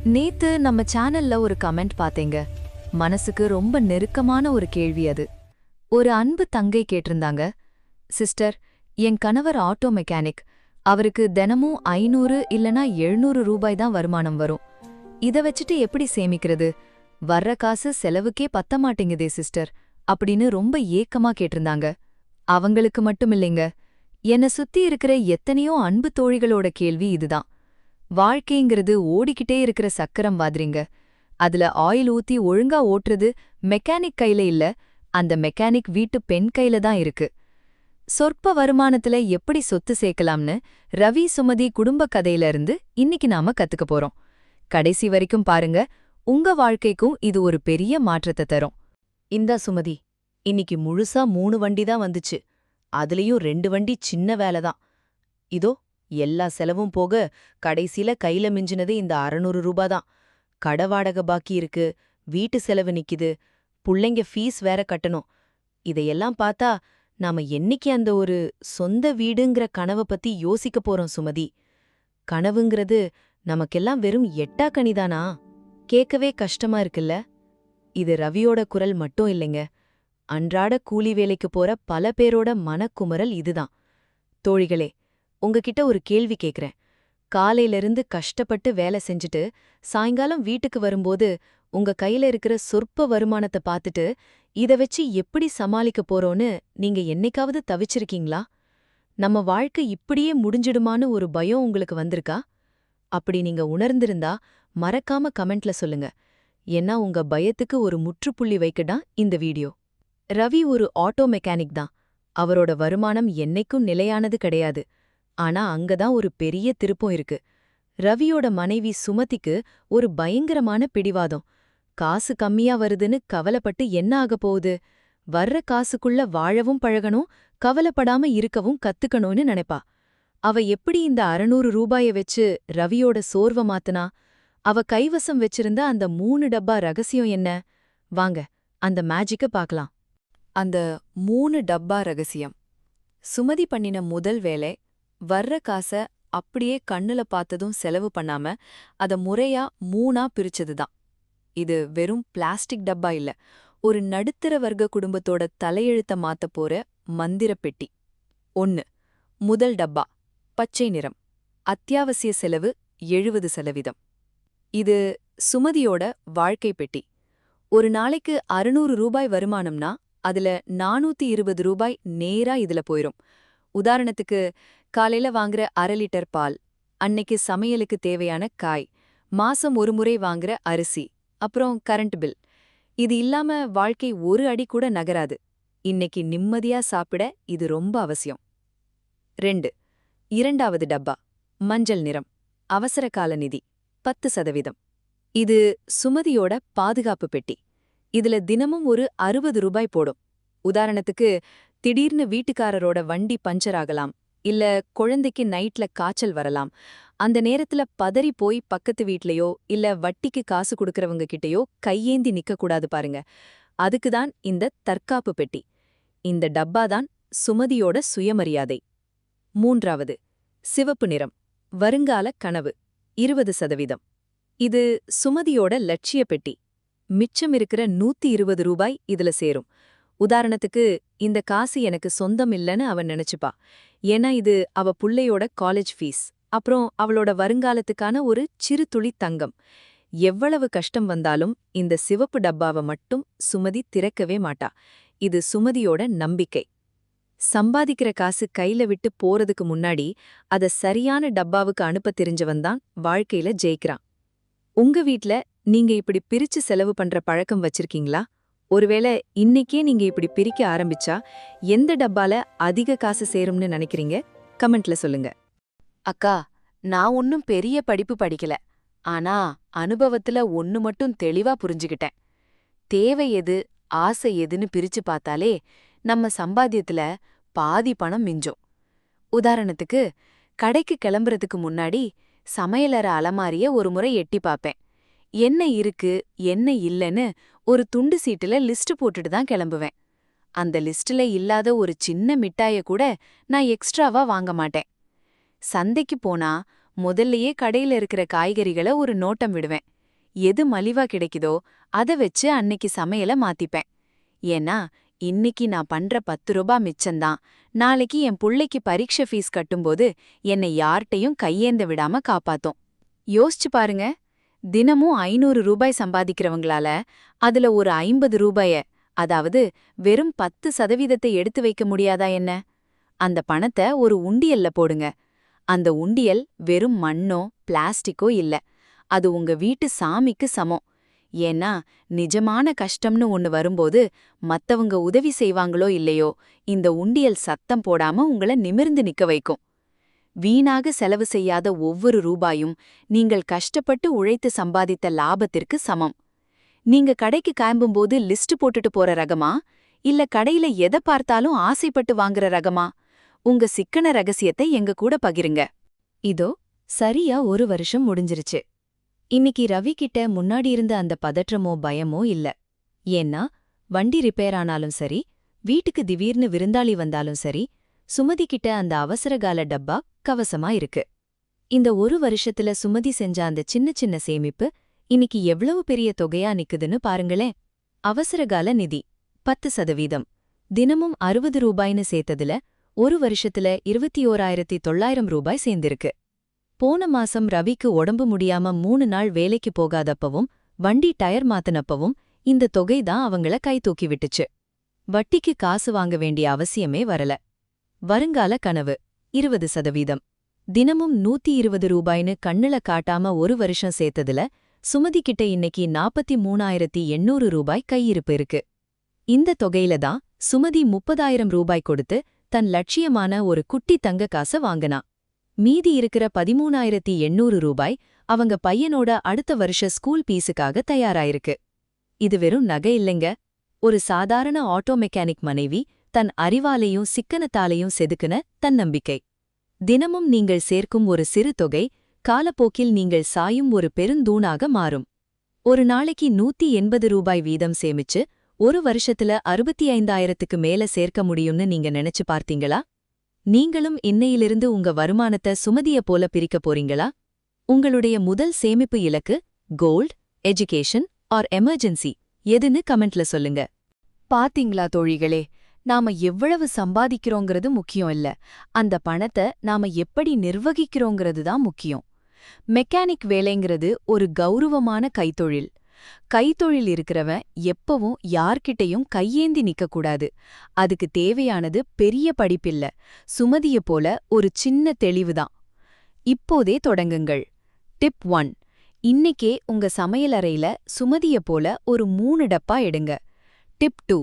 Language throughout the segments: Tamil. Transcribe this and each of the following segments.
நேத்து நம்ம சேனல்ல ஒரு கமெண்ட் பாத்தேங்க. மனசுக்கு ரொம்ப நெருக்கமான ஒரு கேள்வி அது. ஒரு அன்பு தங்கை கேட்டிருந்தாங்க. சிஸ்டர், என் கணவர் ஆட்டோ மெக்கானிக். அவருக்கு தினமும் 500 இல்லனா 700 ரூபாய் தான் வருமானம் வரும். இத வச்சுட்டு எப்படி சேமிக்கிறது? வர்ற காசு செலவுக்கே பத்த மாட்டேங்குதே சிஸ்டர் அப்படின்னு ரொம்ப ஏக்கமா கேட்டிருந்தாங்க. அவங்களுக்கு மட்டும் இல்லைங்க, என்ன சுத்தி இருக்கிற எத்தனையோ அன்பு தோழிகளோட கேள்வி இதுதான். வாழ்க்கைங்கிறது ஓடிக்கிட்டே இருக்கிற சக்கரம் மாதிரிங்க. அதுல ஆயில் ஊத்தி ஒழுங்கா ஓட்டுறது மெக்கானிக் கையில இல்ல, அந்த மெக்கானிக் வீட்டு பெண் கையில தான் இருக்கு. சொற்ப வருமானத்துல எப்படி சொத்து சேர்க்கலாம்னு ரவி சுமதி குடும்ப கதையில இருந்து இன்னைக்கு நாம கத்துக்க போறோம். கடைசி வரைக்கும் பாருங்க, உங்க வாழ்க்கைக்கும் இது ஒரு பெரிய மாற்றத்தை தரும். இந்தா சுமதி, இன்னைக்கு முழுசா 3 வண்டி தான் வந்துச்சு. அதுலயும் 2 வண்டி சின்ன வேலை தான். இதோ எல்லா செலவும் போக கடைசில கையில மிஞ்சினது இந்த 600 ரூபா தான். கடை வாடகை பாக்கி இருக்கு, வீட்டு செலவு நிக்குது, புள்ளைங்க ஃபீஸ் வேற கட்டணும். இதையெல்லாம் பார்த்தா நாம என்னைக்கு அந்த ஒரு சொந்த வீடுங்கிற கனவை பத்தி யோசிக்க போறோம் சுமதி? கனவுங்கிறது நமக்கெல்லாம் வெறும் எட்டாக்கனிதானா? கேட்கவே கஷ்டமா இருக்குல்ல? இது ரவியோட குரல் மட்டும் இல்லைங்க. அன்றாட கூலி வேலைக்கு போற பல பேரோட மனக்குமுறல் இதுதான். தோழிகளே, உங்ககிட்ட ஒரு கேள்வி கேக்குறேன். காலையிலிருந்து கஷ்டப்பட்டு வேலை செஞ்சுட்டு சாயங்காலம் வீட்டுக்கு வரும்போது உங்க கையில இருக்கிற சொற்ப வருமானத்தை பார்த்துட்டு இத வச்சு எப்படி சமாளிக்க போறோன்னு நீங்க என்னைக்காவது தவிச்சிருக்கீங்களா? நம்ம வாழ்க்கை இப்படியே முடிஞ்சிடுமான்னு ஒரு பயம் உங்களுக்கு வந்திருக்கா? அப்படி நீங்க உணர்ந்திருந்தா மறக்காம கமெண்ட்ல சொல்லுங்க. ஏன்னா உங்க பயத்துக்கு ஒரு முற்றுப்புள்ளி வைக்கடா இந்த வீடியோ. ரவி ஒரு ஆட்டோ மெக்கானிக் தான். அவரோட வருமானம் என்னைக்கும் நிலையானது கிடையாது. ஆனா அங்கதான் ஒரு பெரிய திருப்பம் இருக்கு. ரவியோட மனைவி சுமதிக்கு ஒரு பயங்கரமான பிடிவாதம். காசு கம்மியா வருதுன்னு கவலைப்பட்டு என்ன ஆகப் போகுது? வர்ற காசுக்குள்ள வாழவும் பழகணும், கவலைப்படாம இருக்கவும் கத்துக்கணும்னு நினைப்பா. அவ எப்படி இந்த 600 ரூபாய வச்சு ரவியோட சோர்வ மாத்துனா? அவ கைவசம் வச்சிருந்த அந்த 3 டப்பா ரகசியம் என்ன? வாங்க அந்த மேஜிக்க பார்க்கலாம். அந்த 3 டப்பா ரகசியம். சுமதி பண்ணின முதல் வேலை, வர்ற காச அப்படியே கண்ணுல பார்த்ததும் செலவு பண்ணாம அத முறையா 3ஆ பிரிச்சதுதான். இது வெறும் பிளாஸ்டிக் டப்பா இல்ல, ஒரு நடுத்தர வர்க்க குடும்பத்தோட தலையெழுத்த மாத்தப் போற மந்திரப் பெட்டி. 1. முதல் டப்பா, பச்சை நிறம். அத்தியாவசிய செலவு 70%. இது சுமதியோட வாழ்க்கை பெட்டி. ஒரு நாளைக்கு 600 ரூபாய் வருமானம்னா அதுல 420 ரூபாய் நேரா இதுல போயிரும். உதாரணத்துக்கு, காலையில வாங்குற 1/2 லிட்டர் பால், அன்னைக்கு சமையலுக்கு தேவையான காய், மாசம் ஒரு முறை வாங்குற அரிசி, அப்புறம் கரண்ட் பில். இது இல்லாம வாழ்க்கை ஒரு அடி கூட நகராது. இன்னைக்கு நிம்மதியா சாப்பிட இது ரொம்ப அவசியம். 2. இரண்டாவது டப்பா, மஞ்சள் நிறம். அவசர கால நிதி 10%. இது சுமதியோட பாதுகாப்பு பெட்டி. இதுல தினமும் ஒரு 60 ரூபாய் போடும். உதாரணத்துக்கு, திடீர்னு வீட்டுக்காரரோட வண்டி பஞ்சர் ஆகலாம், இல்ல குழந்தைக்கு நைட்ல காய்ச்சல் வரலாம். அந்த நேரத்துல பதறி போய் பக்கத்து வீட்லயோ இல்ல வட்டிக்கு காசு கொடுக்கறவங்க கிட்டயோ கையேந்தி நிக்க கூடாது பாருங்க. அதுக்குதான் இந்த தற்காப்பு பெட்டி. இந்த டப்பாதான் சுமதியோட சுயமரியாதை. 3. சிவப்பு நிறம். வருங்கால கனவு 20%. இது சுமதியோட லட்சிய பெட்டி. மிச்சம் இருக்கிற 120 ரூபாய் இதுல சேரும். உதாரணத்துக்கு, இந்த காசு எனக்கு சொந்தம் இல்லைன்னு அவ நினைச்சுப்பா. ஏன்னா இது அவ புள்ளையோட காலேஜ் ஃபீஸ், அப்புறம் அவளோட வருங்காலத்துக்கான ஒரு சிறு துளி தங்கம். எவ்வளவு கஷ்டம் வந்தாலும் இந்த சிவப்பு டப்பாவை மட்டும் சுமதி திறக்கவே மாட்டா. இது சுமதியோட நம்பிக்கை. சம்பாதிக்கிற காசு கையில விட்டு போறதுக்கு முன்னாடி அத சரியான டப்பாவுக்கு அனுப்ப தெரிஞ்சவன்தான் வாழ்க்கையில ஜெயிக்கிறான். உங்க வீட்ல நீங்க இப்படி பிரிச்சு செலவு பண்ற பழக்கம் வச்சிருக்கீங்களா? ஒருவேளை இன்னைக்கே நீங்க இப்படி பிரிக்க ஆரம்பிச்சா எந்த டப்பால அதிக காசு சேரும்னு நினைக்கிறீங்க? கமெண்ட்ல சொல்லுங்க. அக்கா, நான் ஒன்னும் பெரிய படிப்பு படிக்கல. ஆனா அனுபவத்துல ஒன்னு மட்டும் தெளிவா புரிஞ்சுக்கிட்டேன். தேவை எது, ஆசை எதுன்னு பிரிச்சு பார்த்தாலே நம்ம சம்பாத்தியத்துல பாதி பணம் மிஞ்சும். உதாரணத்துக்கு, கடைக்கு கிளம்புறதுக்கு முன்னாடி சமையலற அலமாரிய ஒரு முறை எட்டி பாப்பேன். என்ன இருக்கு என்ன இல்லைன்னு ஒரு துண்டு சீட்டுல லிஸ்ட் போட்டுட்டு தான் கிளம்புவேன். அந்த லிஸ்ட்ல இல்லாத ஒரு சின்ன மிட்டாய கூட நான் எக்ஸ்ட்ராவா வாங்க மாட்டேன். சந்தைக்கு போனா முதல்லயே கடையில இருக்கிற காய்கறிகளை ஒரு நோட்டம் விடுவேன். எது மலிவா கிடைக்குதோ அத வச்சு அன்னைக்கு சமையல மாத்திப்பேன். ஏன்னா இன்னைக்கு நான் பண்ற 10 ரூபாய் மிச்சம்தான் நாளைக்கு என் புள்ளைக்கு பரீட்சை ஃபீஸ் கட்டும்போது என்னை யார்ட்டையும் கையேந்த விடாம காப்பாத்தும். யோசிச்சு பாருங்க, தினமும் 500 ரூபாய் சம்பாதிக்கிறவங்களால அதுல ஒரு 50 ரூபாய, அதாவது வெறும் 10% எடுத்து வைக்க முடியாதா என்ன? அந்த பணத்தை ஒரு உண்டியல்ல போடுங்க. அந்த உண்டியல் வெறும் மண்ணோ பிளாஸ்டிக்கோ இல்ல, அது உங்க வீட்டு சாமிக்கு சமம். ஏன்னா நிஜமான கஷ்டம்னு ஒன்னு வரும்போது மத்தவங்க உதவி செய்வாங்களோ இல்லையோ, இந்த உண்டியல் சத்தம் போடாம உங்கள நிமிர்ந்து நிக்க வைக்கும். வீணாக செலவு செய்யாத ஒவ்வொரு ரூபாயும் நீங்கள் கஷ்டப்பட்டு உழைத்து சம்பாதித்த லாபத்திற்கு சமம். நீங்க கடைக்கு கிளம்பும்போது லிஸ்ட் போட்டுட்டு போற ரகமா, இல்ல கடையில எதை பார்த்தாலும் ஆசைப்பட்டு வாங்குற ரகமா? உங்க சிக்கன ரகசியத்தை எங்க கூட பகிருங்க. இதோ சரியா 1 வருஷம் முடிஞ்சிருச்சு. இன்னைக்கு ரவி கிட்ட முன்னாடி இருந்த அந்த பதற்றமோ பயமோ இல்ல. ஏன்னா வண்டி ரிப்பேர் ஆனாலும் சரி, வீட்டுக்கு திடீர்னு விருந்தாளி வந்தாலும் சரி, சுமதி கிட்ட அந்த அவசரகால டப்பா கவசமா இருக்கு. இந்த 1 வருஷத்துல சுமதி செஞ்ச அந்த சின்ன சின்ன சேமிப்பு இன்னைக்கு எவ்வளவு பெரிய தொகையா நிக்குதுன்னு பாருங்களேன். அவசரகால நிதி 10%, தினமும் 60 ரூபாய்னு சேர்த்ததுல 1 வருஷத்துல 21,900 ரூபாய் சேர்ந்திருக்கு. போன மாசம் ரவிக்கு உடம்பு முடியாம 3 நாள் வேலைக்கு போகாதப்பவும் வண்டி டயர் மாத்தினப்பவும் இந்த தொகைதான் அவங்கள கை தூக்கி விட்டுச்சு. வட்டிக்கு காசு வாங்க வேண்டிய அவசியமே வரல. வருங்கால கனவு 20%, தினமும் 120 ரூபாய்னு கண்ணுல காட்டாம 1 வருஷம் சேர்த்ததுல சுமதி கிட்ட இன்னைக்கு 43,800 ரூபாய் கையிருப்பு இருக்கு. இந்த தொகையில தான் சுமதி 30,000 ரூபாய் கொடுத்து தன் லட்சியமான ஒரு குட்டி தங்க காசை வாங்கினா. மீதி இருக்கிற 13,800 ரூபாய் அவங்க பையனோட அடுத்த வருஷ ஸ்கூல் பீஸுக்காக தயாராயிருக்கு. இது வெறும் நகை இல்லைங்க, ஒரு சாதாரண ஆட்டோ மெக்கானிக் மனைவி தன் அறிவாலையும் சிக்கனத்தாலையும் செதுக்குன தன்னம்பிக்கை. தினமும் நீங்கள் சேர்க்கும் ஒரு சிறு தொகை காலப்போக்கில் நீங்கள் சாயும் ஒரு பெருந்தூணாக மாறும். ஒரு நாளைக்கு 180 ரூபாய் வீதம் சேமிச்சு 1 வருஷத்துல 65,000க்கு மேல சேர்க்க முடியும்னு நீங்க நினைச்சு பார்த்தீங்களா? நீங்களும் இன்னையிலிருந்து உங்க வருமானத்தை சுமதிய போல பிரிக்க போறீங்களா? உங்களுடைய முதல் சேமிப்பு இலக்கு கோல்ட், எஜுகேஷன் ஆர் எமர்ஜென்சி எதுன்னு கமெண்ட்ல சொல்லுங்க. பாத்தீங்களா தோழிகளே, நாம எவ்வளவு சம்பாதிக்கிறோங்கிறது முக்கியம் இல்ல, அந்த பணத்தை நாம எப்படி நிர்வகிக்கிறோங்கிறது தான் முக்கியம். மெக்கானிக் வேலைங்கிறது ஒரு கௌரவமான கைத்தொழில். கைத்தொழில் இருக்கிறவன் எப்பவும் யார்கிட்டையும் கையேந்தி நிக்கக்கூடாது. அதுக்கு தேவையானது பெரிய படிப்பில்ல, சுமதிய போல ஒரு சின்ன தெளிவுதான். இப்போதே தொடங்குங்கள். டிப் 1, இன்னைக்கே உங்க சமையலறையில சுமதிய போல ஒரு 3 டப்பா எடுங்க. டிப் 2,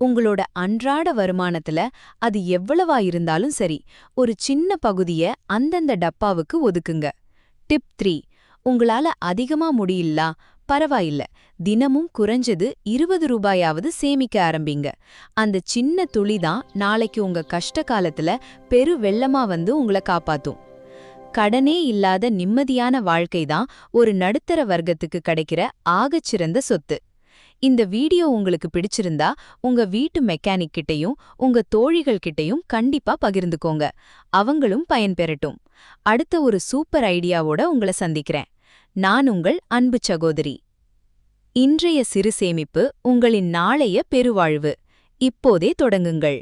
உங்களோட அன்றாட வருமானத்துல அது எவ்வளவா இருந்தாலும் சரி, ஒரு சின்ன பகுதிய அந்தந்த டப்பாவுக்கு ஒதுக்குங்க. டிப் 3, உங்களால அதிகமா முடியல பரவாயில்ல, தினமும் குறைஞ்சது 20 ரூபாயாவது சேமிக்க ஆரம்பிங்க. அந்த சின்ன துளிதான் நாளைக்கு உங்க கஷ்ட காலத்துல பெரு வெள்ளமா வந்து உங்களை காப்பாத்தும். கடனே இல்லாத நிம்மதியான வாழ்க்கைதான் ஒரு நடுத்தர வர்க்கத்துக்கு கிடைக்கிற ஆகச்சிறந்த சொத்து. இந்த வீடியோ உங்களுக்கு பிடிச்சிருந்தா உங்க வீட்டு மெக்கானிக் கிட்டையும் உங்க தோழிகள் கிட்டையும் கண்டிப்பா பகிர்ந்துக்கோங்க. அவங்களும் பயன்பெறட்டும். அடுத்த ஒரு சூப்பர் ஐடியாவோட உங்களை சந்திக்கிறேன். நான் உங்கள் அன்பு சகோதரி. இன்றைய சிறு சேமிப்பு உங்களின் நாளைய பெருவாழ்வு. இப்போதே தொடங்குங்கள்.